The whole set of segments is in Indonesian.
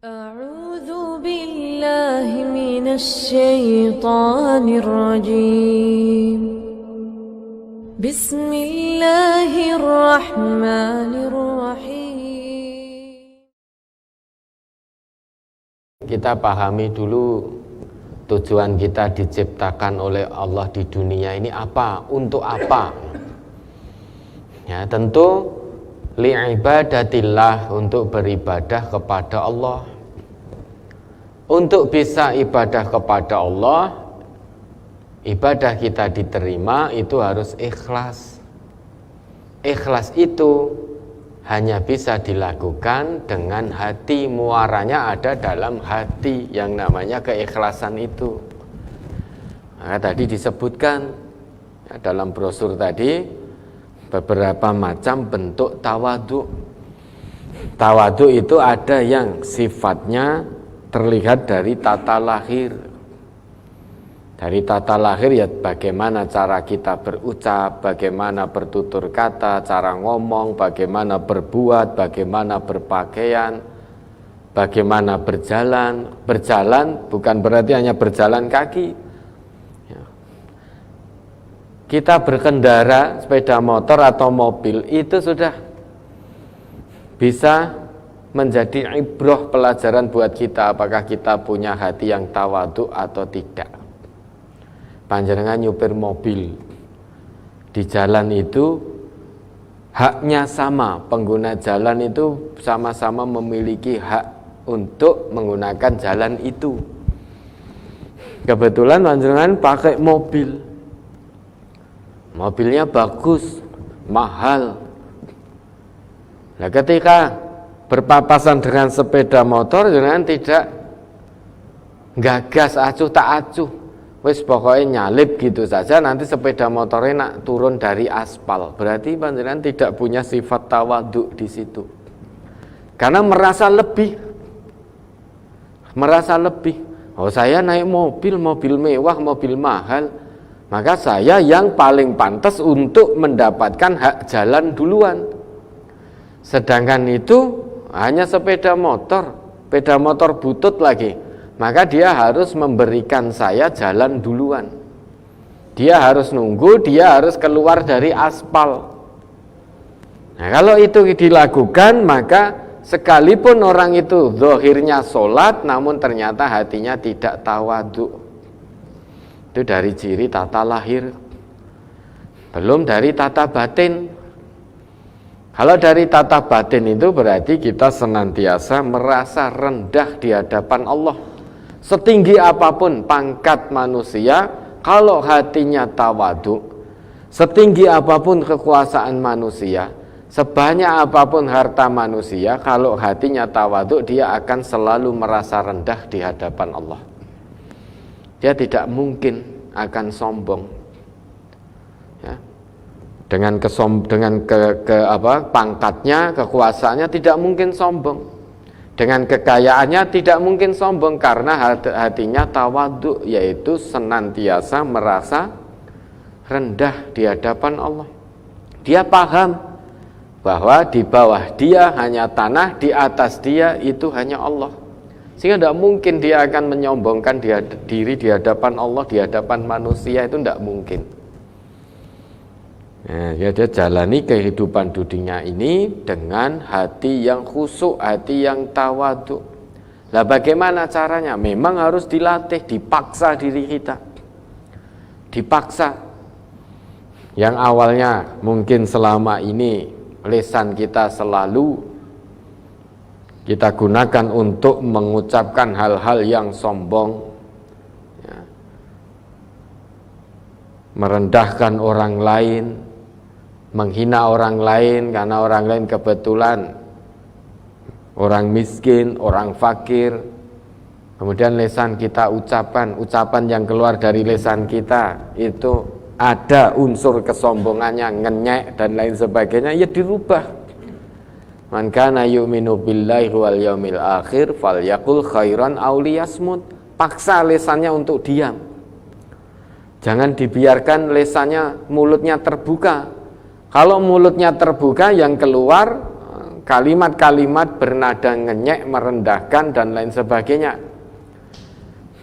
أعوذ بالله من الشيطان الرجيم بسم الله الرحمن الرحيم. Kita pahami dulu tujuan kita diciptakan oleh Allah di dunia ini apa, untuk apa. Ya, tentu li'ibadatillah, untuk beribadah kepada Allah. Untuk bisa ibadah kepada Allah, ibadah kita diterima itu harus ikhlas. Ikhlas itu hanya bisa dilakukan dengan hati, muaranya ada dalam hati, yang namanya keikhlasan itu. Nah, tadi disebutkan ya, dalam brosur tadi beberapa macam bentuk tawadhu. Tawadhu itu ada yang sifatnya terlihat dari tata lahir. Dari tata lahir ya bagaimana cara kita berucap, bagaimana bertutur kata, cara ngomong, bagaimana berbuat, bagaimana berpakaian, bagaimana berjalan. Berjalan bukan berarti hanya berjalan kaki. Kita berkendara sepeda motor atau mobil itu sudah bisa menjadi ibrah, pelajaran buat kita, apakah kita punya hati yang tawadhu atau tidak. Panjenengan nyupir mobil di jalan itu haknya sama, pengguna jalan itu sama-sama memiliki hak untuk menggunakan jalan itu. Kebetulan panjenengan pakai mobil, mobilnya bagus, mahal. Nah, ketika berpapasan dengan sepeda motor, jangan tidak gagas acuh tak acuh, wis pokoknya nyalip gitu saja, nanti sepeda motornya nak turun dari aspal, berarti panjenengan tidak punya sifat tawadhu di situ, karena merasa lebih. Oh, saya naik mobil mewah, mobil mahal, maka saya yang paling pantas untuk mendapatkan hak jalan duluan. Sedangkan itu hanya sepeda motor butut lagi, maka dia harus memberikan saya jalan duluan. Dia harus nunggu, dia harus keluar dari aspal. Nah, kalau itu dilakukan, maka sekalipun orang itu zahirnya sholat, namun ternyata hatinya tidak tawadhu. Itu dari ciri tata lahir, belum dari tata batin. Kalau dari tata batin itu berarti kita senantiasa merasa rendah di hadapan Allah. Setinggi apapun pangkat manusia, kalau hatinya tawadhu, setinggi apapun kekuasaan manusia, sebanyak apapun harta manusia, kalau hatinya tawadhu, dia akan selalu merasa rendah di hadapan Allah. Dia tidak mungkin akan sombong. Ya. Dengan pangkatnya, kekuasaannya tidak mungkin sombong. Dengan kekayaannya tidak mungkin sombong, karena hatinya tawadhu, yaitu senantiasa merasa rendah di hadapan Allah. Dia paham bahwa di bawah dia hanya tanah, di atas dia itu hanya Allah. Sehingga tidak mungkin dia akan menyombongkan diri di hadapan Allah, di hadapan manusia, itu tidak mungkin. Nah, dia jalani kehidupan dunia ini dengan hati yang khusyuk, hati yang tawadhu. Lah bagaimana caranya? Memang harus dilatih, dipaksa diri kita. Dipaksa. Yang awalnya mungkin selama ini lisan kita selalu kita gunakan untuk mengucapkan hal-hal yang sombong, ya, merendahkan orang lain, menghina orang lain karena orang lain kebetulan orang miskin, orang fakir. Kemudian lisan kita ucapan yang keluar dari lisan kita itu ada unsur kesombongannya, ngenyek dan lain sebagainya, ya dirubah. Man kana yu'minu billahi wal yaumil akhir falyaqul khairan aw liyasmut. Paksa lisannya untuk diam. Jangan dibiarkan lisannya, mulutnya terbuka. Kalau mulutnya terbuka, yang keluar kalimat-kalimat bernada ngenyek, merendahkan dan lain sebagainya.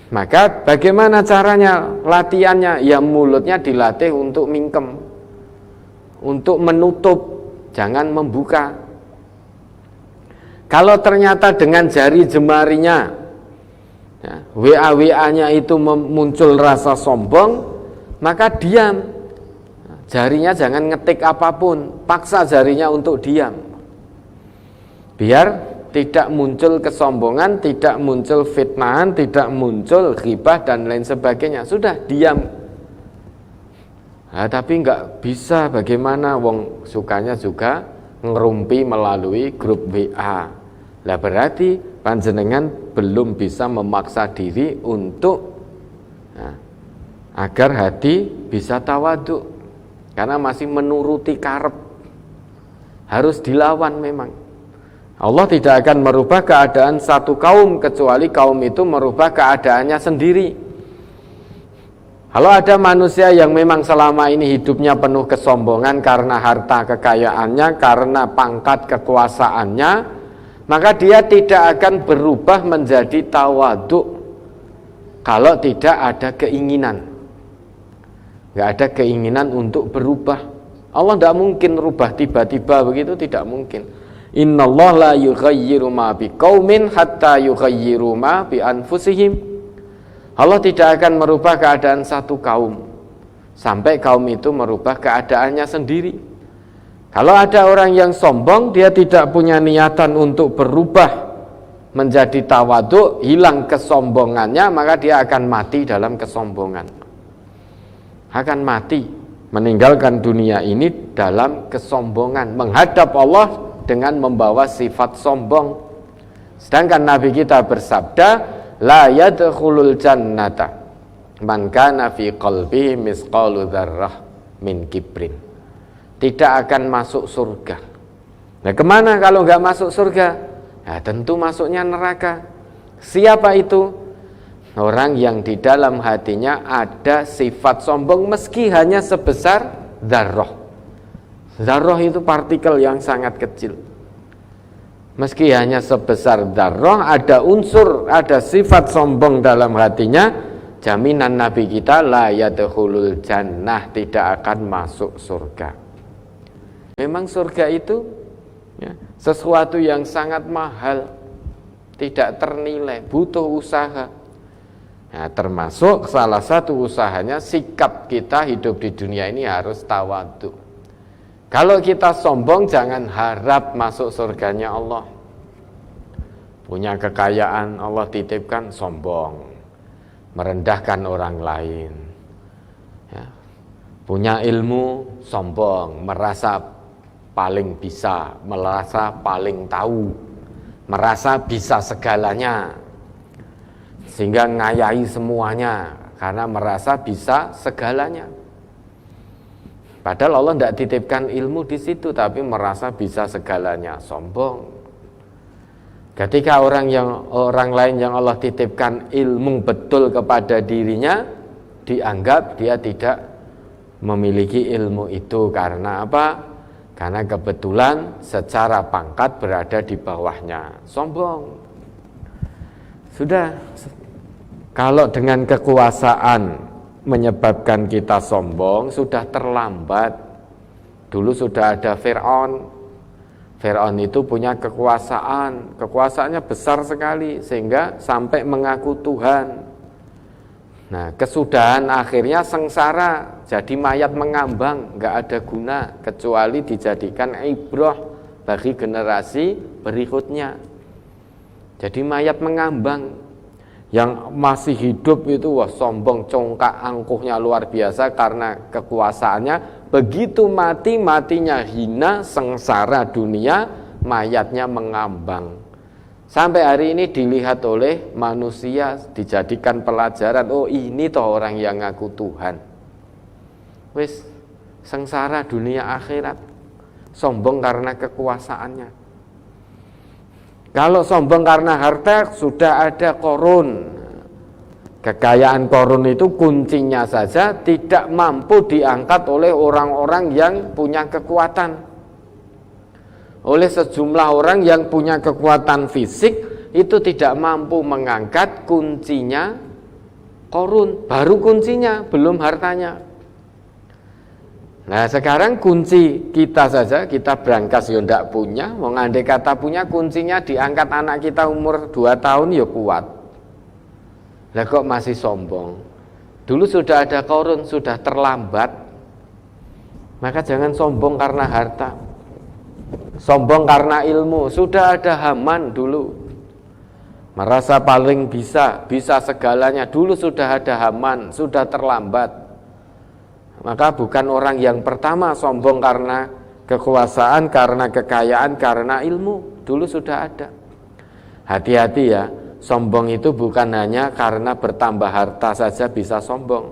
Maka bagaimana caranya, latihannya? Ya mulutnya dilatih untuk mingkem, untuk menutup, jangan membuka. Kalau ternyata dengan jari jemarinya, ya, WA-WA-nya itu muncul rasa sombong, maka diam. Jarinya jangan ngetik apapun, paksa jarinya untuk diam. Biar tidak muncul kesombongan, tidak muncul fitnahan, tidak muncul ghibah dan lain sebagainya. Sudah diam. Nah, tapi nggak bisa, bagaimana? Wong sukanya juga ngerumpi melalui grup WA. Lah berarti panjenengan belum bisa memaksa diri untuk agar hati bisa tawaduk, karena masih menuruti karep. Harus dilawan memang. Allah tidak akan merubah keadaan satu kaum kecuali kaum itu merubah keadaannya sendiri. Kalau ada manusia yang memang selama ini hidupnya penuh kesombongan karena harta kekayaannya, karena pangkat kekuasaannya, maka dia tidak akan berubah menjadi tawaduk kalau tidak ada keinginan. Nggak ada keinginan untuk berubah. Allah tidak mungkin rubah tiba-tiba begitu, tidak mungkin. Innallaha la yughayyiru ma biqaumin hatta yughayyiru ma bi anfusihim. Allah tidak akan merubah keadaan satu kaum sampai kaum itu merubah keadaannya sendiri. Kalau ada orang yang sombong, dia tidak punya niatan untuk berubah menjadi tawaduk, hilang kesombongannya, maka dia akan mati dalam kesombongan. Akan mati, meninggalkan dunia ini dalam kesombongan, menghadap Allah dengan membawa sifat sombong. Sedangkan Nabi kita bersabda, la yadkhulul jannata man kana fi qalbihi misqalu dzarrah min kibrin. Tidak akan masuk surga. Nah, kemana kalau nggak masuk surga? Nah, tentu masuknya neraka. Siapa itu? Orang yang di dalam hatinya ada sifat sombong meski hanya sebesar dzarrah. Dzarrah itu partikel yang sangat kecil. Meski hanya sebesar dzarrah, ada unsur, ada sifat sombong dalam hatinya, jaminan Nabi kita la yadkhulul jannah, tidak akan masuk surga. Memang surga itu ya, sesuatu yang sangat mahal, tidak ternilai, butuh usaha. Nah, termasuk salah satu usahanya sikap kita hidup di dunia ini harus tawadhu. Kalau kita sombong, jangan harap masuk surganya Allah. Punya kekayaan, Allah titipkan, sombong, merendahkan orang lain. Ya. Punya ilmu, sombong, merasa paling bisa, merasa paling tahu, merasa bisa segalanya, sehingga ngayahi semuanya karena merasa bisa segalanya. Padahal Allah tidak titipkan ilmu di situ, tapi merasa bisa segalanya, sombong. Ketika orang lain yang Allah titipkan ilmu betul kepada dirinya, dianggap dia tidak memiliki ilmu itu. Karena apa? Karena kebetulan secara pangkat berada di bawahnya, sombong. Sudah, kalau dengan kekuasaan menyebabkan kita sombong, sudah terlambat. Dulu sudah ada Fir'aun. Fir'aun itu punya kekuasaannya besar sekali sehingga sampai mengaku Tuhan. Nah, kesudahan akhirnya sengsara, jadi mayat mengambang, nggak ada guna kecuali dijadikan ibrah bagi generasi berikutnya. Jadi mayat mengambang. Yang masih hidup itu wah sombong, congkak, angkuhnya luar biasa karena kekuasaannya. Begitu matinya hina, sengsara dunia, mayatnya mengambang. Sampai hari ini dilihat oleh manusia, dijadikan pelajaran. Oh, ini toh orang yang ngaku Tuhan. Wis sengsara dunia akhirat, sombong karena kekuasaannya. Kalau sombong karena harta, sudah ada Qarun. Kekayaan Qarun itu kuncinya saja tidak mampu diangkat oleh orang-orang yang punya kekuatan. oleh sejumlah orang yang punya kekuatan fisik, itu tidak mampu mengangkat kuncinya Qarun, baru kuncinya, belum hartanya. Nah sekarang kunci kita saja, kita berangkas ya ndak punya, mau andai kata punya, kuncinya diangkat anak kita umur 2 tahun ya kuat. Lah kok masih sombong? Dulu sudah ada Qarun, sudah terlambat. Maka jangan sombong karena harta, sombong karena ilmu. Sudah ada Haman dulu, merasa paling bisa segalanya. Dulu sudah ada Haman, sudah terlambat. Maka bukan orang yang pertama sombong karena kekuasaan, karena kekayaan, karena ilmu. Dulu sudah ada. Hati-hati ya, sombong itu bukan hanya karena bertambah harta saja bisa sombong.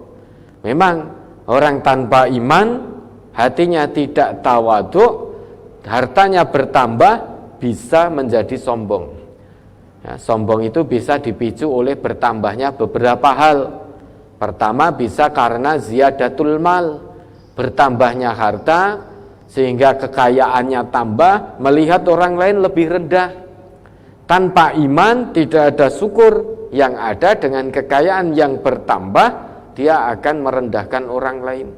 Memang orang tanpa iman, hatinya tidak tawadhu, hartanya bertambah, bisa menjadi sombong. Ya, sombong itu bisa dipicu oleh bertambahnya beberapa hal. Pertama bisa karena ziyadatul mal, bertambahnya harta sehingga kekayaannya tambah, melihat orang lain lebih rendah. Tanpa iman tidak ada syukur, yang ada dengan kekayaan yang bertambah dia akan merendahkan orang lain.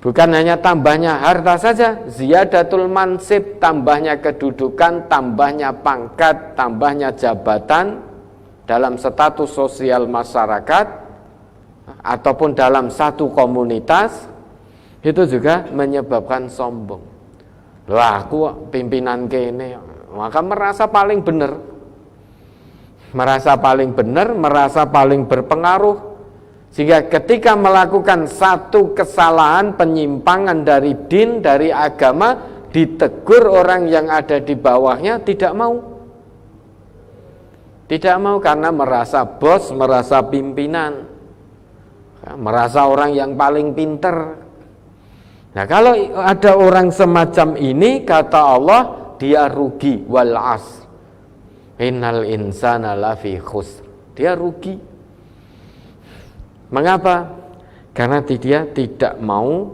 Bukan hanya tambahnya harta saja, ziyadatul mansib, tambahnya kedudukan, tambahnya pangkat, tambahnya jabatan dalam status sosial masyarakat ataupun dalam satu komunitas, itu juga menyebabkan sombong. Loh aku pimpinan kene, maka merasa paling benar, merasa paling berpengaruh, sehingga ketika melakukan satu kesalahan, penyimpangan dari din, dari agama, ditegur orang yang ada di bawahnya, tidak mau. Tidak mau karena merasa bos, merasa pimpinan, merasa orang yang paling pinter. Nah kalau ada orang semacam ini, kata Allah, dia rugi. Wal asr innal insana lafi khusr. Dia rugi. Mengapa? Karena dia tidak mau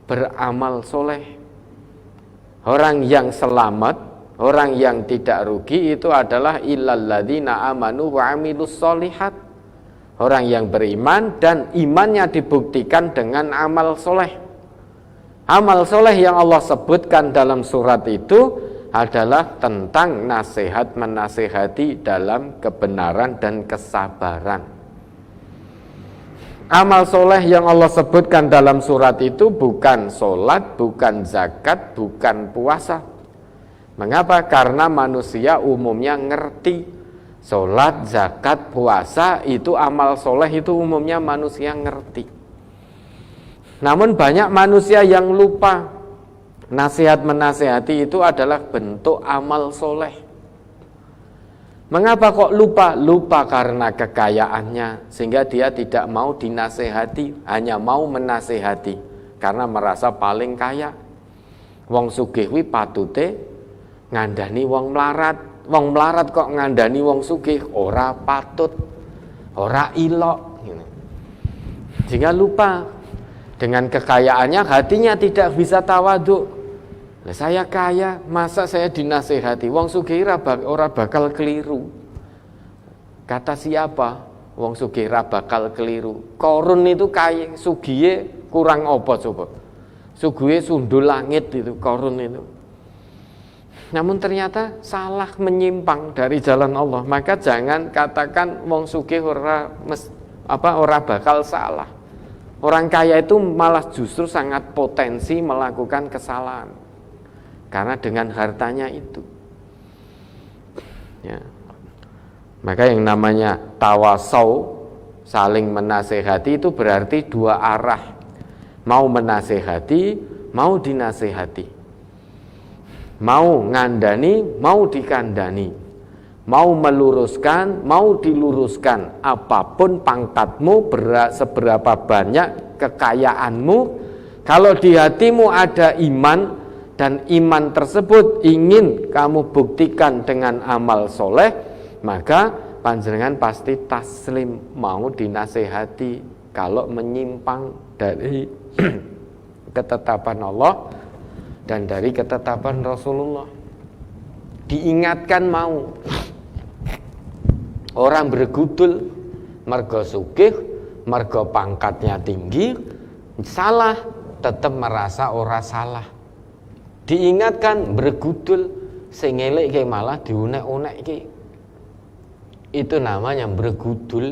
beramal soleh. Orang yang selamat, orang yang tidak rugi itu adalah illal ladzina amanu wa amilus solihat. Orang yang beriman dan imannya dibuktikan dengan amal soleh. Amal soleh yang Allah sebutkan dalam surat itu adalah tentang nasihat menasihati dalam kebenaran dan kesabaran. Amal soleh yang Allah sebutkan dalam surat itu bukan sholat, bukan zakat, bukan puasa. Mengapa? Karena manusia umumnya ngerti sholat, zakat, puasa itu amal soleh, itu umumnya manusia ngerti. Namun banyak manusia yang lupa nasihat menasihati itu adalah bentuk amal soleh. Mengapa kok lupa? Lupa karena kekayaannya, sehingga dia tidak mau dinasihati, hanya mau menasihati karena merasa paling kaya. Wong sugih kuwi patute ngandani wong melarat kok ngandani wong sugih, ora patut, ora ilok. Sehingga lupa dengan kekayaannya, hatinya tidak bisa tawadhu. Saya kaya, masa saya dinasihati? Wong sugih ora bakal keliru. Kata siapa? Wong sugih ora bakal keliru. Qarun itu kaya, sugihe kurang apa coba? Sugihe sundul langit itu Qarun itu. Namun ternyata salah, menyimpang dari jalan Allah. Maka jangan katakan wong sugih ora bakal salah. Orang kaya itu malah justru sangat potensi melakukan kesalahan karena dengan hartanya itu. Ya. Maka yang namanya tawasau, saling menasehati, itu berarti dua arah. Mau menasehati, mau dinasehati. Mau ngandani, mau dikandani, mau meluruskan, mau diluruskan. Apapun pangkatmu, seberapa banyak kekayaanmu, kalau di hatimu ada iman, dan iman tersebut ingin kamu buktikan dengan amal soleh, maka panjenengan pasti taslim, mau dinasehati. Kalau menyimpang dari ketetapan Allah, dan dari ketetapan Rasulullah. Diingatkan mau orang bergudul mergo sugih, mergo pangkatnya tinggi, salah, tetap merasa ora salah. Diingatkan bergudul, sing elek ki malah diunek-unek ki. Itu namanya bergudul.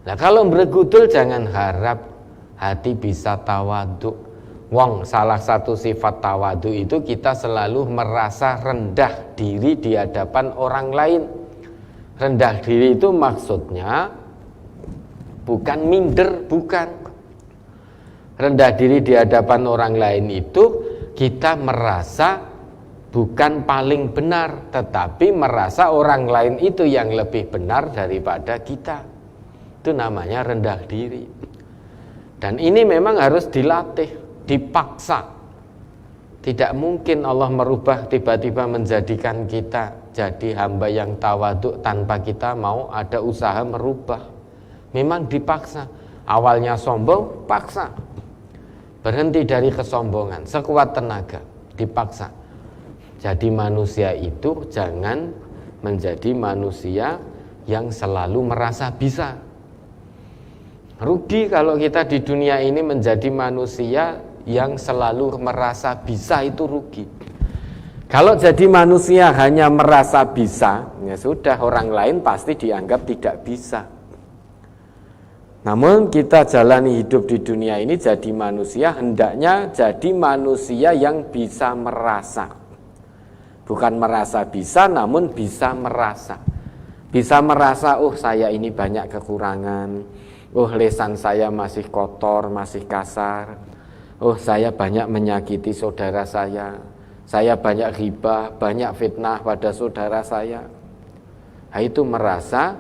Nah, kalau bergudul jangan harap hati bisa tawadhu. Wong, salah satu sifat tawadhu itu kita selalu merasa rendah diri di hadapan orang lain. Rendah diri itu maksudnya bukan minder, bukan. Rendah diri di hadapan orang lain itu kita merasa bukan paling benar, tetapi merasa orang lain itu yang lebih benar daripada kita. Itu namanya rendah diri. Dan ini memang harus dilatih, dipaksa. Tidak mungkin Allah merubah tiba-tiba menjadikan kita jadi hamba yang tawaduk tanpa kita mau ada usaha merubah. Memang dipaksa. Awalnya sombong, paksa. Berhenti dari kesombongan, sekuat tenaga, dipaksa. Jadi manusia itu jangan menjadi manusia yang selalu merasa bisa. Rugi kalau kita di dunia ini menjadi manusia yang selalu merasa bisa, itu rugi. Kalau jadi manusia hanya merasa bisa, ya sudah, orang lain pasti dianggap tidak bisa. Namun kita jalani hidup di dunia ini jadi manusia, hendaknya jadi manusia yang bisa merasa. Bukan merasa bisa, namun bisa merasa. Bisa merasa, oh saya ini banyak kekurangan, oh lisan saya masih kotor, masih kasar, oh saya banyak menyakiti saudara saya banyak ghibah, banyak fitnah pada saudara saya. Nah, itu merasa,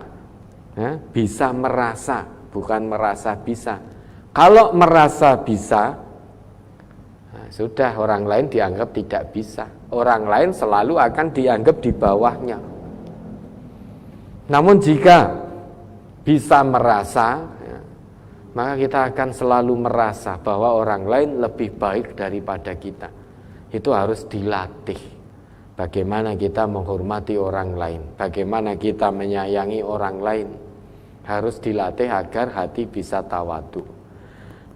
ya, bisa merasa, bukan merasa bisa. Kalau merasa bisa, nah, sudah, orang lain dianggap tidak bisa. Orang lain selalu akan dianggap di bawahnya. Namun jika bisa merasa, ya, maka kita akan selalu merasa bahwa orang lain lebih baik daripada kita. Itu harus dilatih. Bagaimana kita menghormati orang lain, bagaimana kita menyayangi orang lain, harus dilatih agar hati bisa tawadhu.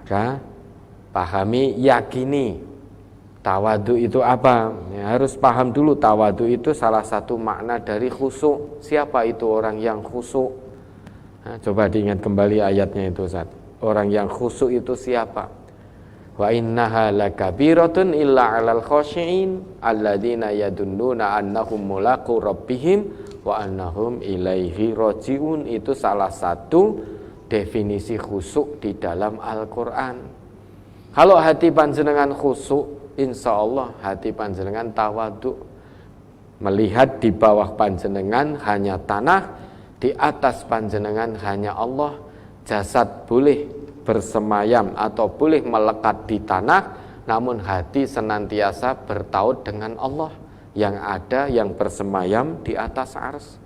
Maka pahami, yakini tawadhu itu apa? Ya, harus paham dulu tawadhu itu salah satu makna dari khusyuk. Siapa itu orang yang khusyuk? Nah, coba diingat kembali ayatnya itu, Ustaz. Orang yang khusyuk itu siapa? Wa innaha lakabiratun illa 'alal khashi'in alladzina yadunnuna annahum mulaqu rabbihim wa annahum ilaihi raji'un. Itu salah satu definisi khusyuk di dalam Al-Qur'an. Kalau hati panjenengan khusyuk, insyaallah hati panjenengan tawadhu. Melihat di bawah panjenengan hanya tanah, di atas panjenengan hanya Allah. Jasad boleh bersemayam atau boleh melekat di tanah, namun hati senantiasa bertaut dengan Allah yang ada, yang bersemayam di atas ars.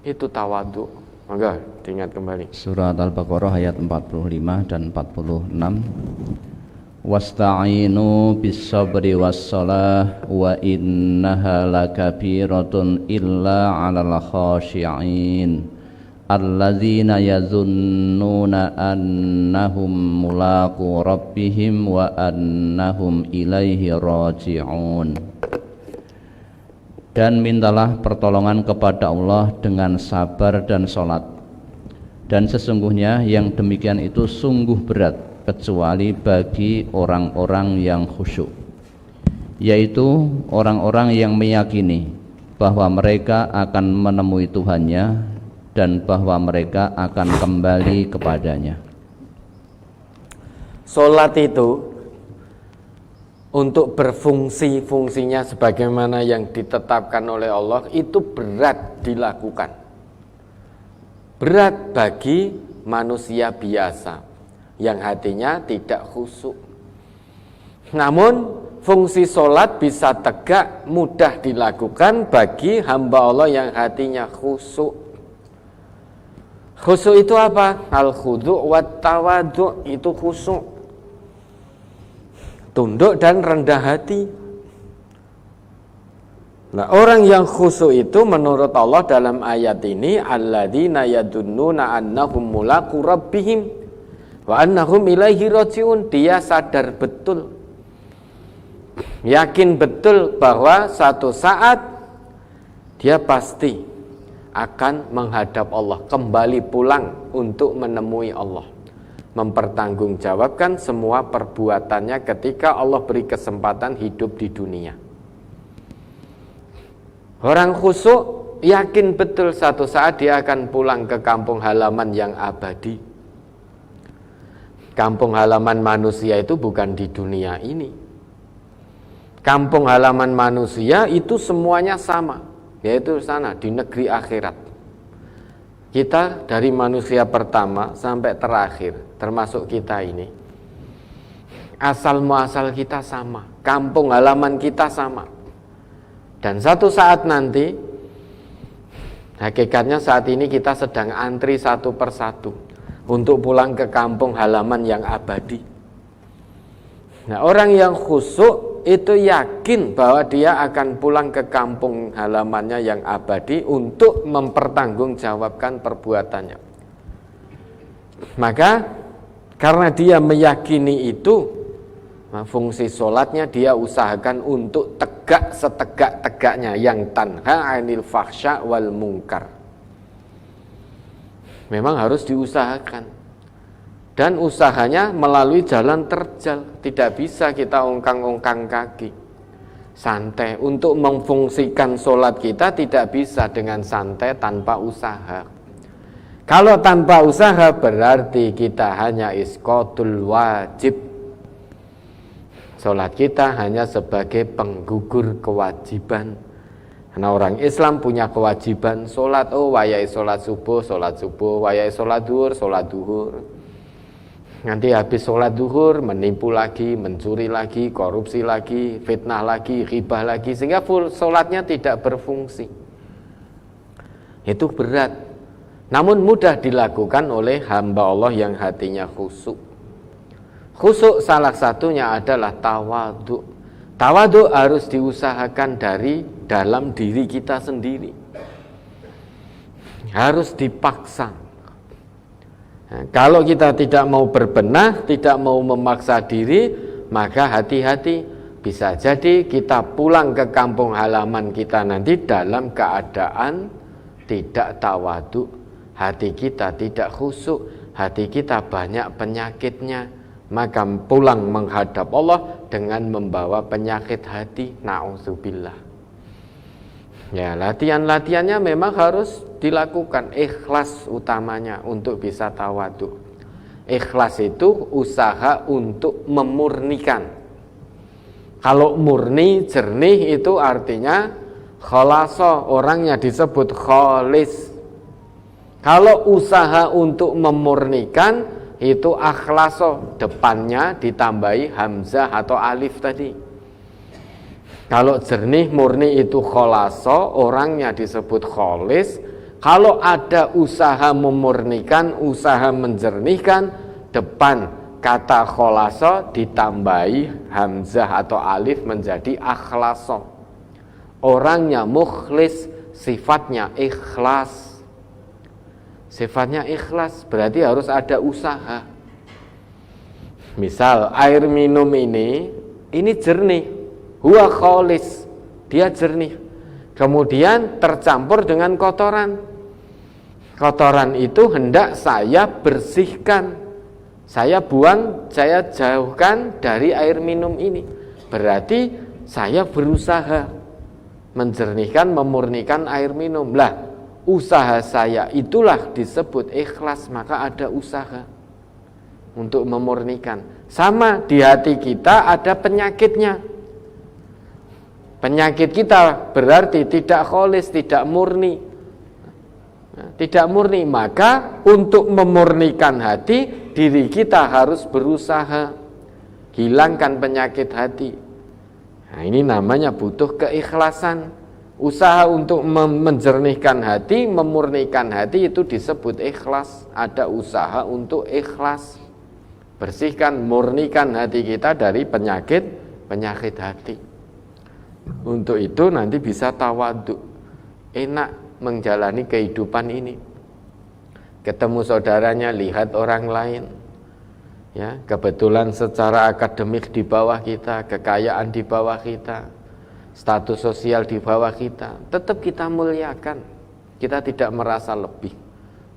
Itu tawadhu. Maka diingat kembali Surat Al-Baqarah ayat 45 dan 46. Wasta'inu bis-sabri was-salah wa innaha lakabiratun illa 'alal khashi'in alladzina yazunnuna annahum mulaqu rabbihim wa annahum ilaihi raji'un. Dan mintalah pertolongan kepada Allah dengan sabar dan sholat, dan sesungguhnya yang demikian itu sungguh berat kecuali bagi orang-orang yang khusyuk, yaitu orang-orang yang meyakini bahwa mereka akan menemui Tuhannya dan bahwa mereka akan kembali kepadanya. Salat itu untuk berfungsi, fungsinya sebagaimana yang ditetapkan oleh Allah, itu berat dilakukan. Berat bagi manusia biasa yang hatinya tidak khusyuk. Namun fungsi salat bisa tegak, mudah dilakukan bagi hamba Allah yang hatinya khusyuk. Khusyuk itu apa? Al-khudu' wat tawadhu', itu khusyuk. tunduk dan rendah hati. Nah, orang yang khusyuk itu menurut Allah dalam ayat ini alladzina yadunnuna annahum mulaqu rabbihim wa annahum ilaihi rajiun. Dia sadar betul, yakin betul bahwa suatu saat dia pasti akan menghadap Allah, kembali pulang untuk menemui Allah, mempertanggungjawabkan semua perbuatannya ketika Allah beri kesempatan hidup di dunia. Orang khusyuk yakin betul suatu saat dia akan pulang ke kampung halaman yang abadi. Kampung halaman manusia itu bukan di dunia ini. Kampung halaman manusia itu semuanya sama, yaitu sana di negeri akhirat. Kita dari manusia pertama sampai terakhir, termasuk kita ini, asal muasal kita sama, kampung halaman kita sama. Dan satu saat nanti, hakikatnya saat ini kita sedang antri satu persatu untuk pulang ke kampung halaman yang abadi. Nah, orang yang khusyuk itu yakin bahwa dia akan pulang ke kampung halamannya yang abadi untuk mempertanggungjawabkan perbuatannya. Maka karena dia meyakini itu, fungsi sholatnya dia usahakan untuk tegak setegak-tegaknya, yang tanha 'anil fahsya wal munkar. Memang harus diusahakan, dan usahanya melalui jalan terjal. Tidak bisa kita ongkang-ongkang kaki santai. Untuk memfungsikan sholat kita tidak bisa dengan santai tanpa usaha. Kalau tanpa usaha berarti kita hanya isqatul wajib. Sholat kita hanya sebagai penggugur kewajiban. Karena orang Islam punya kewajiban sholat. Oh, wayai sholat subuh, wayai sholat duhur. Nanti habis sholat duhur menipu lagi, mencuri lagi, korupsi lagi, fitnah lagi, ghibah lagi, sehingga full sholatnya tidak berfungsi. Itu berat, namun mudah dilakukan oleh hamba Allah yang hatinya khusyuk. Khusyuk salah satunya adalah tawadhu. Tawadhu harus diusahakan dari dalam diri kita sendiri, harus dipaksa. Nah, kalau kita tidak mau berbenah, tidak mau memaksa diri, maka hati-hati, bisa jadi kita pulang ke kampung halaman kita nanti dalam keadaan tidak tawadhu. Hati kita tidak khusyuk, hati kita banyak penyakitnya, maka pulang menghadap Allah dengan membawa penyakit hati, na'udzubillah. Ya, latihan-latihannya memang harus dilakukan, ikhlas utamanya untuk bisa tawadhu. Ikhlas itu usaha untuk memurnikan. Kalau murni, jernih itu artinya khalasa, orangnya disebut khalis. Kalau usaha untuk memurnikan itu akhlaso, depannya ditambahi hamzah atau alif tadi. Kalau jernih murni itu kholaso, orangnya disebut kholis. Kalau ada usaha memurnikan, usaha menjernihkan, depan kata kholaso ditambahi hamzah atau alif menjadi akhlaso. Orangnya mukhlis, sifatnya ikhlas. Sifatnya ikhlas, berarti harus ada usaha. Misal air minum ini jernih, huwa kholis, dia jernih. Kemudian tercampur dengan kotoran. Kotoran itu hendak saya bersihkan, saya buang, saya jauhkan dari air minum ini. Berarti saya berusaha menjernihkan, memurnikan air minum. Lah, usaha saya itulah disebut ikhlas, maka ada usaha untuk memurnikan. Sama di hati kita ada penyakitnya. Penyakit kita berarti tidak kholis, tidak murni. Tidak murni, maka untuk memurnikan hati, diri kita harus berusaha hilangkan penyakit hati. Nah, ini namanya butuh keikhlasan. Usaha untuk menjernihkan hati, memurnikan hati itu disebut ikhlas. Ada usaha untuk ikhlas. bersihkan, murnikan hati kita dari penyakit hati. Untuk itu nanti bisa tawadhu, enak menjalani kehidupan ini. Ketemu saudaranya, lihat orang lain, ya, kebetulan secara akademik di bawah kita, kekayaan di bawah kita, status sosial di bawah kita, tetap kita muliakan. Kita tidak merasa lebih.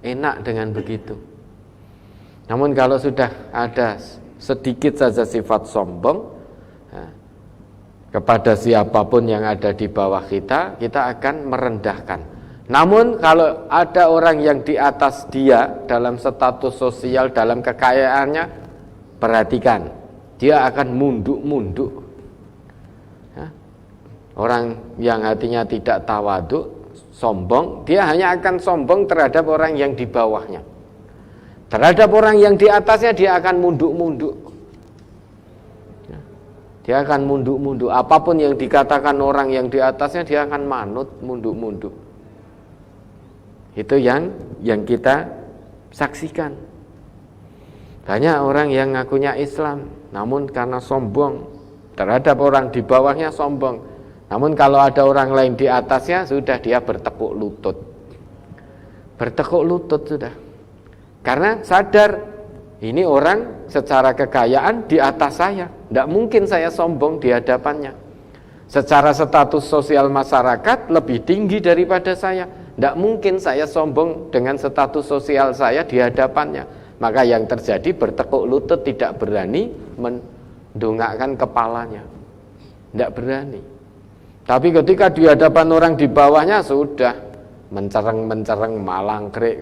Enak dengan begitu. Namun kalau sudah ada sedikit saja sifat sombong, ya, kepada siapapun yang ada di bawah kita, kita akan merendahkan. Namun kalau ada orang yang di atas dia dalam status sosial, dalam kekayaannya, perhatikan, dia akan munduk-munduk. Ya. Orang yang hatinya tidak tawadhu, sombong, dia hanya akan sombong terhadap orang yang di bawahnya. Terhadap orang yang di atasnya dia akan munduk-munduk. Ya. Dia akan munduk-munduk. Apapun yang dikatakan orang yang di atasnya, dia akan manut, munduk-munduk. Itu yang kita saksikan. Banyak orang yang ngakunya Islam, namun karena sombong terhadap orang di bawahnya sombong. Namun kalau ada orang lain di atasnya, sudah dia bertekuk lutut. Bertekuk lutut sudah. Karena sadar, ini orang secara kekayaan di atas saya. Tidak mungkin saya sombong di hadapannya. Secara status sosial masyarakat lebih tinggi daripada saya. Tidak mungkin saya sombong dengan status sosial saya di hadapannya. Maka yang terjadi bertekuk lutut, tidak berani mendongakkan kepalanya. Tidak berani. Tapi ketika di hadapan orang di bawahnya, sudah mencereng-mencereng, malangkrik,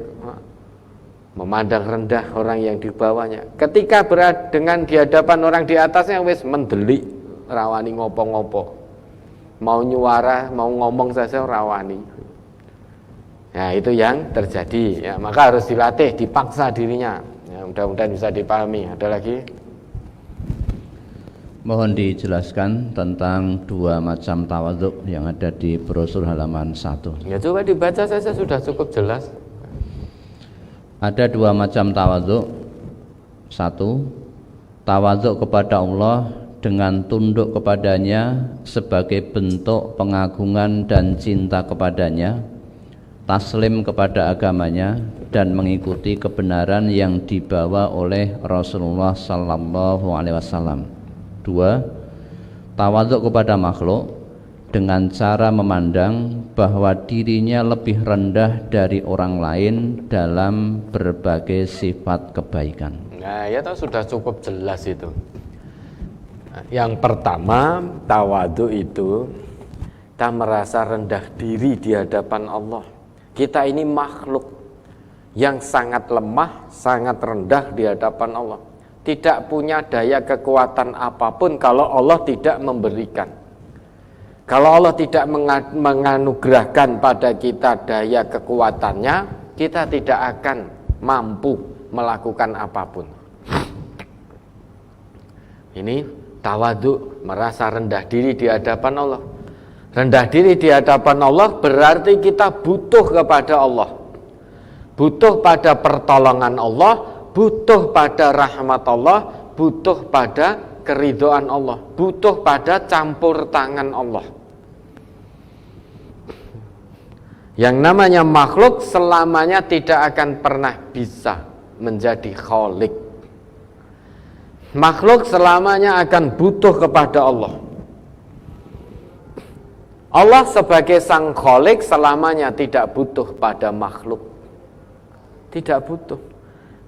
memandang rendah orang yang di bawahnya. Ketika berada dengan di hadapan orang di atasnya, wis mendelik, rawani ngopo-ngopo. Mau nyuara, mau ngomong saja rawani. Ya, itu yang terjadi. Ya, maka harus dilatih, dipaksa dirinya. Ya, mudah-mudahan bisa dipahami. Ada lagi? Mohon dijelaskan tentang dua macam tawadhu yang ada di brosur halaman 1. Ya, coba dibaca saja, sudah cukup jelas. Ada dua macam tawadhu. 1. Tawadhu kepada Allah dengan tunduk kepadanya sebagai bentuk pengagungan dan cinta kepadanya, taslim kepada agamanya, dan mengikuti kebenaran yang dibawa oleh Rasulullah sallallahu alaihi wasallam. 2. Tawadhu kepada makhluk dengan cara memandang bahwa dirinya lebih rendah dari orang lain dalam berbagai sifat kebaikan. Nah, ya tahu sudah cukup jelas itu. Yang pertama, tawadhu itu kita merasa rendah diri di hadapan Allah. Kita ini makhluk yang sangat lemah, sangat rendah di hadapan Allah. Tidak punya daya kekuatan apapun kalau Allah tidak memberikan. Kalau Allah tidak menganugerahkan pada kita daya kekuatannya, kita tidak akan mampu melakukan apapun. Ini tawadhu, merasa rendah diri di hadapan Allah. Rendah diri di hadapan Allah berarti kita butuh kepada Allah. Butuh pada pertolongan Allah, butuh pada rahmat Allah, butuh pada keridhaan Allah, butuh pada campur tangan Allah. Yang namanya makhluk selamanya tidak akan pernah bisa menjadi khalik. Makhluk selamanya akan butuh kepada Allah. Allah sebagai sang khalik selamanya tidak butuh pada makhluk. Tidak butuh.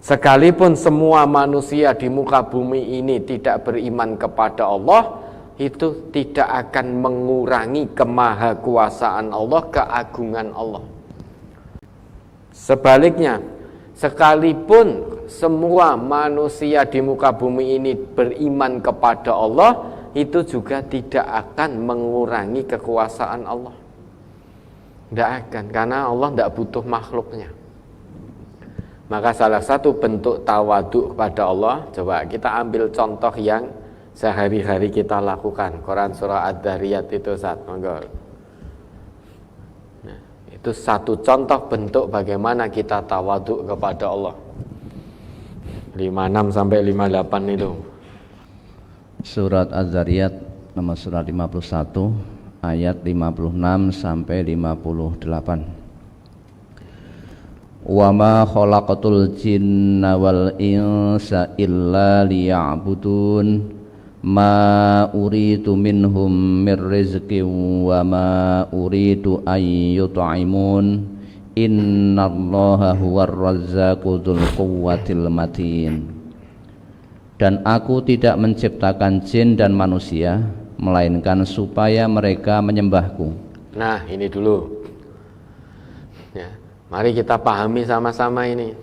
Sekalipun semua manusia di muka bumi ini tidak beriman kepada Allah, itu tidak akan mengurangi kemahakuasaan Allah, keagungan Allah. Sebaliknya, sekalipun semua manusia di muka bumi ini beriman kepada Allah, itu juga tidak akan mengurangi kekuasaan Allah. Tidak akan, karena Allah tidak butuh makhluknya. Maka salah satu bentuk tawadhu kepada Allah, coba kita ambil contoh yang sehari-hari kita lakukan. Quran surah Ad-Dhariyat itu monggo. Nah, itu satu contoh bentuk bagaimana kita tawadhu kepada Allah. 56 sampai 58 itu. Surat Az-Zariyat nomor surat 51 ayat 56 sampai 58. Wa ma khalaqatul jinna wal insa illa liya'budun ma uridu minhum mir rizqin wa ma uridu an yut'imun innallaha huwar razzaqu dzul quwwatil matin. Dan aku tidak menciptakan jin dan manusia melainkan supaya mereka menyembahku. Nah, ini dulu ya, mari kita pahami sama-sama ini.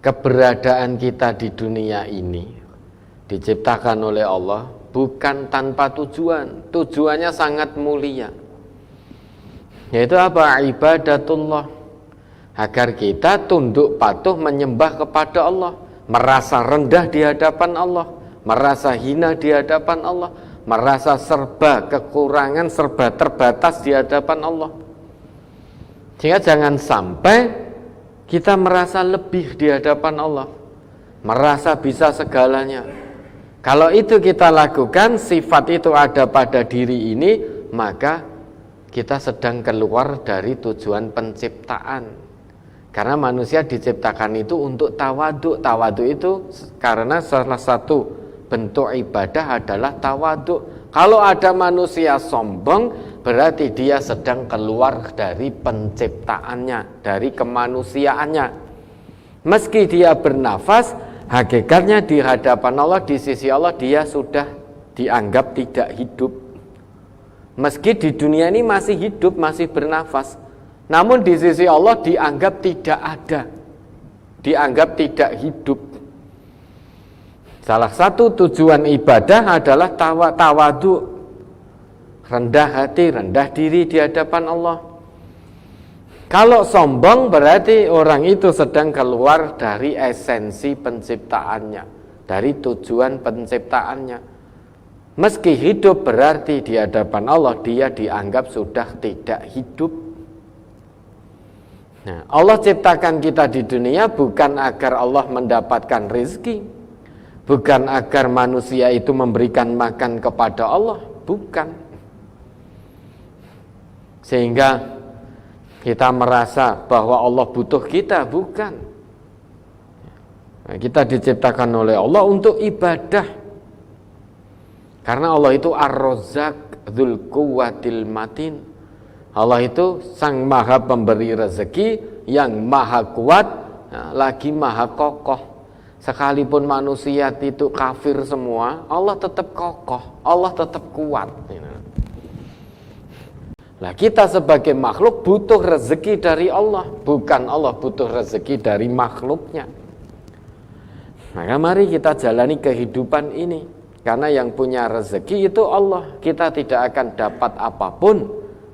Keberadaan kita di dunia ini diciptakan oleh Allah bukan tanpa tujuan. Tujuannya sangat mulia, yaitu apa? Ibadatullah, agar kita tunduk patuh menyembah kepada Allah, merasa rendah di hadapan Allah, merasa hina di hadapan Allah, merasa serba kekurangan, serba terbatas di hadapan Allah. Sehingga jangan sampai kita merasa lebih di hadapan Allah, merasa bisa segalanya. Kalau itu kita lakukan, sifat itu ada pada diri ini, maka kita sedang keluar dari tujuan penciptaan. Karena manusia diciptakan itu untuk tawaduk. Tawaduk itu karena salah satu bentuk ibadah adalah tawaduk. Kalau ada manusia sombong, berarti dia sedang keluar dari penciptaannya, dari kemanusiaannya. Meski dia bernafas, hakikatnya di hadapan Allah, di sisi Allah, dia sudah dianggap tidak hidup. Meski di dunia ini masih hidup, masih bernafas, namun di sisi Allah dianggap tidak ada, dianggap tidak hidup. Salah satu tujuan ibadah adalah tawaduk, rendah hati, rendah diri di hadapan Allah. Kalau sombong berarti orang itu sedang keluar dari esensi penciptaannya, dari tujuan penciptaannya. Meski hidup berarti di hadapan Allah dia dianggap sudah tidak hidup. Nah, Allah ciptakan kita di dunia bukan agar Allah mendapatkan rezeki, bukan agar manusia itu memberikan makan kepada Allah, bukan. Sehingga kita merasa bahwa Allah butuh kita, bukan. Nah, kita diciptakan oleh Allah untuk ibadah. Karena Allah itu Ar-Razzaq dzul quwwatil matin. Allah itu sang maha pemberi rezeki yang maha kuat, lagi maha kokoh. Sekalipun manusia itu kafir semua, Allah tetap kokoh, Allah tetap kuat. Nah, kita sebagai makhluk butuh rezeki dari Allah, bukan Allah butuh rezeki dari makhluknya. Maka mari kita jalani kehidupan ini, karena yang punya rezeki itu Allah. Kita tidak akan dapat apapun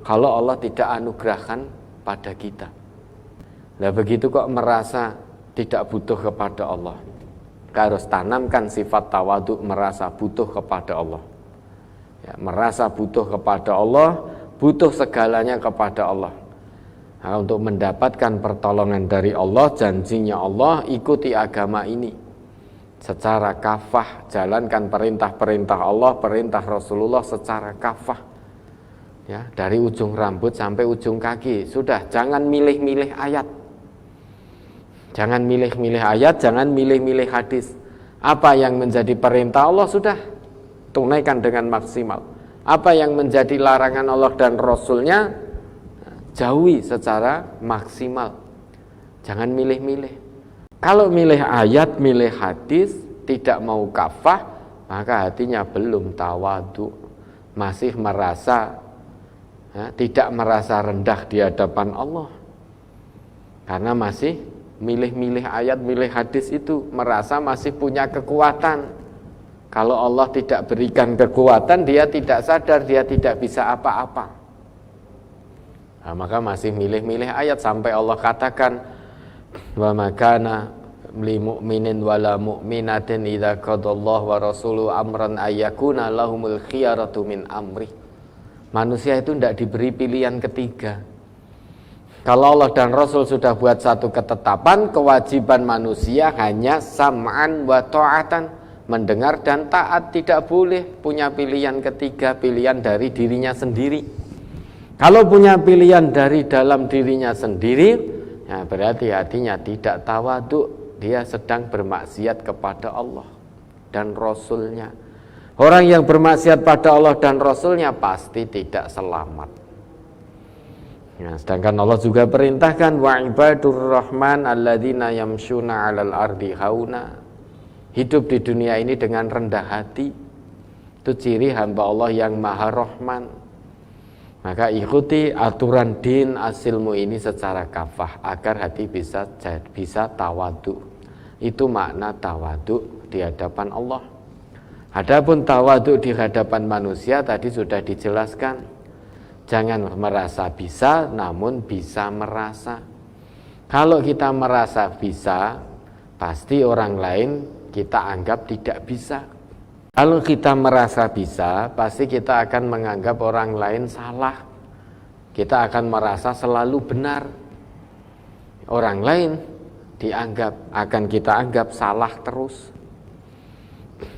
kalau Allah tidak anugerahkan pada kita. Nah, begitu kok merasa tidak butuh kepada Allah, kita harus tanamkan sifat tawaduk, merasa butuh kepada Allah ya, merasa butuh kepada Allah, butuh segalanya kepada Allah. Nah, untuk mendapatkan pertolongan dari Allah, janjinya Allah, ikuti agama ini secara kafah, jalankan perintah-perintah Allah, perintah Rasulullah secara kafah ya, dari ujung rambut sampai ujung kaki. Sudah, jangan milih-milih ayat, jangan milih-milih ayat, jangan milih-milih hadis. Apa yang menjadi perintah Allah sudah tunaikan dengan maksimal. Apa yang menjadi larangan Allah dan Rasulnya jauhi secara maksimal. Jangan milih-milih. Kalau milih ayat, milih hadis, tidak mau kafah, maka hatinya belum tawaduk, masih merasa tidak merasa rendah di hadapan Allah, karena masih milih-milih ayat, milih hadis itu, merasa masih punya kekuatan. Kalau Allah tidak berikan kekuatan, dia tidak sadar, dia tidak bisa apa-apa. Nah, maka masih milih-milih ayat sampai Allah katakan, wa makana li mu'minin wala mu'minatin idza qadallahu wa rasuluhu amran ayyakuna lahumul khiyaratu min amri. Manusia itu tidak diberi pilihan ketiga. Kalau Allah dan Rasul sudah buat satu ketetapan, kewajiban manusia hanya sam'an wa ta'atan, mendengar dan taat, tidak boleh punya pilihan ketiga, pilihan dari dirinya sendiri. Kalau punya pilihan dari dalam dirinya sendiri, ya berarti hatinya tidak tawaduk, dia sedang bermaksiat kepada Allah dan Rasulnya. Orang yang bermaksiat pada Allah dan Rasulnya pasti tidak selamat. Ya, sedangkan Allah juga perintahkan wa ibadur rahman alladzina yamshuna 'alal ardi hauna. Hidup di dunia ini dengan rendah hati. Itu ciri hamba Allah yang Maha Rahman. Maka ikuti aturan din asilmu ini secara kafah agar hati bisa tawaduk. Itu makna tawaduk di hadapan Allah. Adapun tawaduk di hadapan manusia tadi sudah dijelaskan. Jangan merasa bisa, namun bisa merasa. Kalau kita merasa bisa, pasti orang lain kita anggap tidak bisa. Kalau kita merasa bisa, pasti kita akan menganggap orang lain salah. Kita akan merasa selalu benar. Orang lain akan kita anggap salah terus.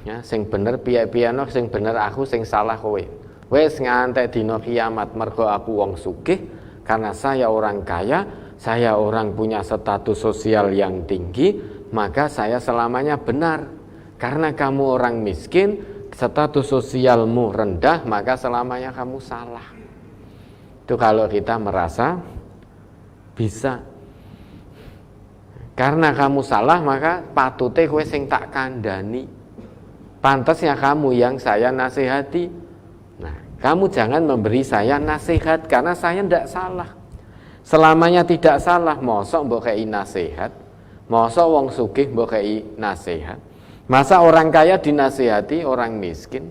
Ya, sing bener piye-piyeno, sing bener aku, sing salah kowe. Wes ngantek dina kiamat mergo aku wong sugih, karena saya orang kaya, saya orang punya status sosial yang tinggi, maka saya selamanya benar. Karena kamu orang miskin, status sosialmu rendah, maka selamanya kamu salah. Itu kalau kita merasa bisa. Karena kamu salah, maka patute kowe sing tak kandhani. Pantasnya kamu yang saya nasihati. Kamu jangan memberi saya nasihat karena saya tidak salah. Selamanya tidak salah. Mosok mbok kei nasihat, mosok wong sugih mbok kei nasihat. Masa orang kaya dinasihati orang miskin?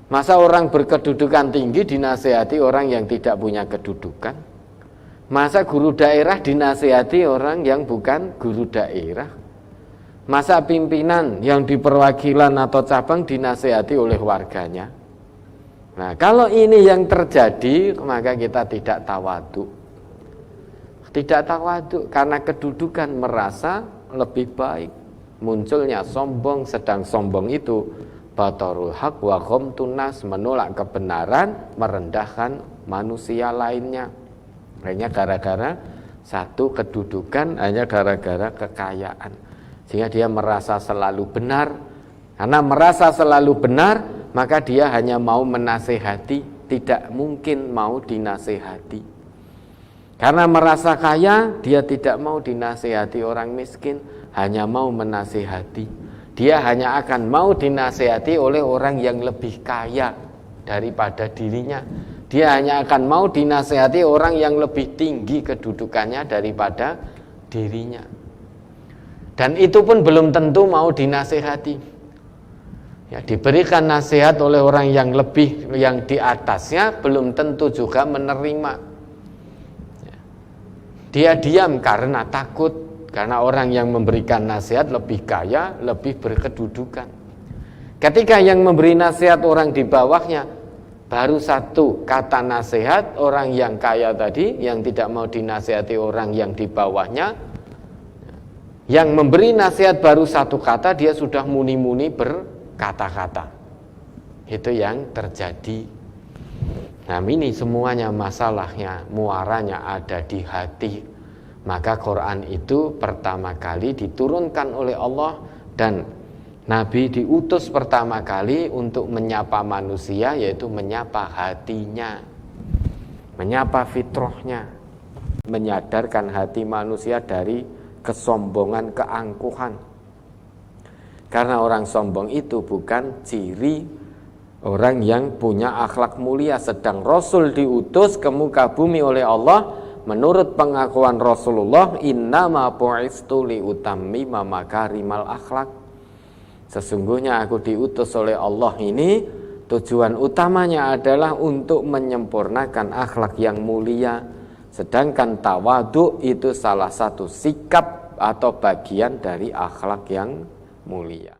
Masa orang berkedudukan tinggi dinasihati orang yang tidak punya kedudukan? Masa guru daerah dinasihati orang yang bukan guru daerah? Masa pimpinan yang di perwakilan atau cabang dinasihati oleh warganya? Nah, kalau ini yang terjadi, maka kita tidak tawaduk. Tidak tawaduk karena kedudukan merasa lebih baik. Munculnya sombong, sedang sombong itu batarul haq wa ghamtun nas, menolak kebenaran, merendahkan manusia lainnya. Hanya gara-gara satu kedudukan, hanya gara-gara kekayaan. Sehingga dia merasa selalu benar. Karena merasa selalu benar, maka dia hanya mau menasehati, tidak mungkin mau dinasehati. Karena merasa kaya, dia tidak mau dinasehati orang miskin, hanya mau menasehati. Dia hanya akan mau dinasehati oleh orang yang lebih kaya daripada dirinya. Dia hanya akan mau dinasehati orang yang lebih tinggi kedudukannya daripada dirinya. Dan itu pun belum tentu mau dinasehati. Ya, diberikan nasihat oleh orang yang lebih, yang di atasnya, belum tentu juga menerima. Dia diam karena takut, karena orang yang memberikan nasihat lebih kaya, lebih berkedudukan. Ketika yang memberi nasihat orang di bawahnya, baru satu kata nasihat, orang yang kaya tadi, yang tidak mau dinasihati orang yang di bawahnya, yang memberi nasihat baru satu kata, dia sudah muni-muni kata-kata. Itu yang terjadi. Nah, ini semuanya masalahnya, muaranya ada di hati. Maka Quran itu pertama kali diturunkan oleh Allah, dan Nabi diutus pertama kali untuk menyapa manusia, yaitu menyapa hatinya, menyapa fitrahnya, menyadarkan hati manusia dari kesombongan, keangkuhan. Karena orang sombong itu bukan ciri orang yang punya akhlak mulia. Sedang Rasul diutus ke muka bumi oleh Allah, menurut pengakuan Rasulullah, innama bu'istu liutammima makarimal akhlak. Sesungguhnya aku diutus oleh Allah ini, tujuan utamanya adalah untuk menyempurnakan akhlak yang mulia. Sedangkan tawaduk itu salah satu sikap atau bagian dari akhlak yang mulia.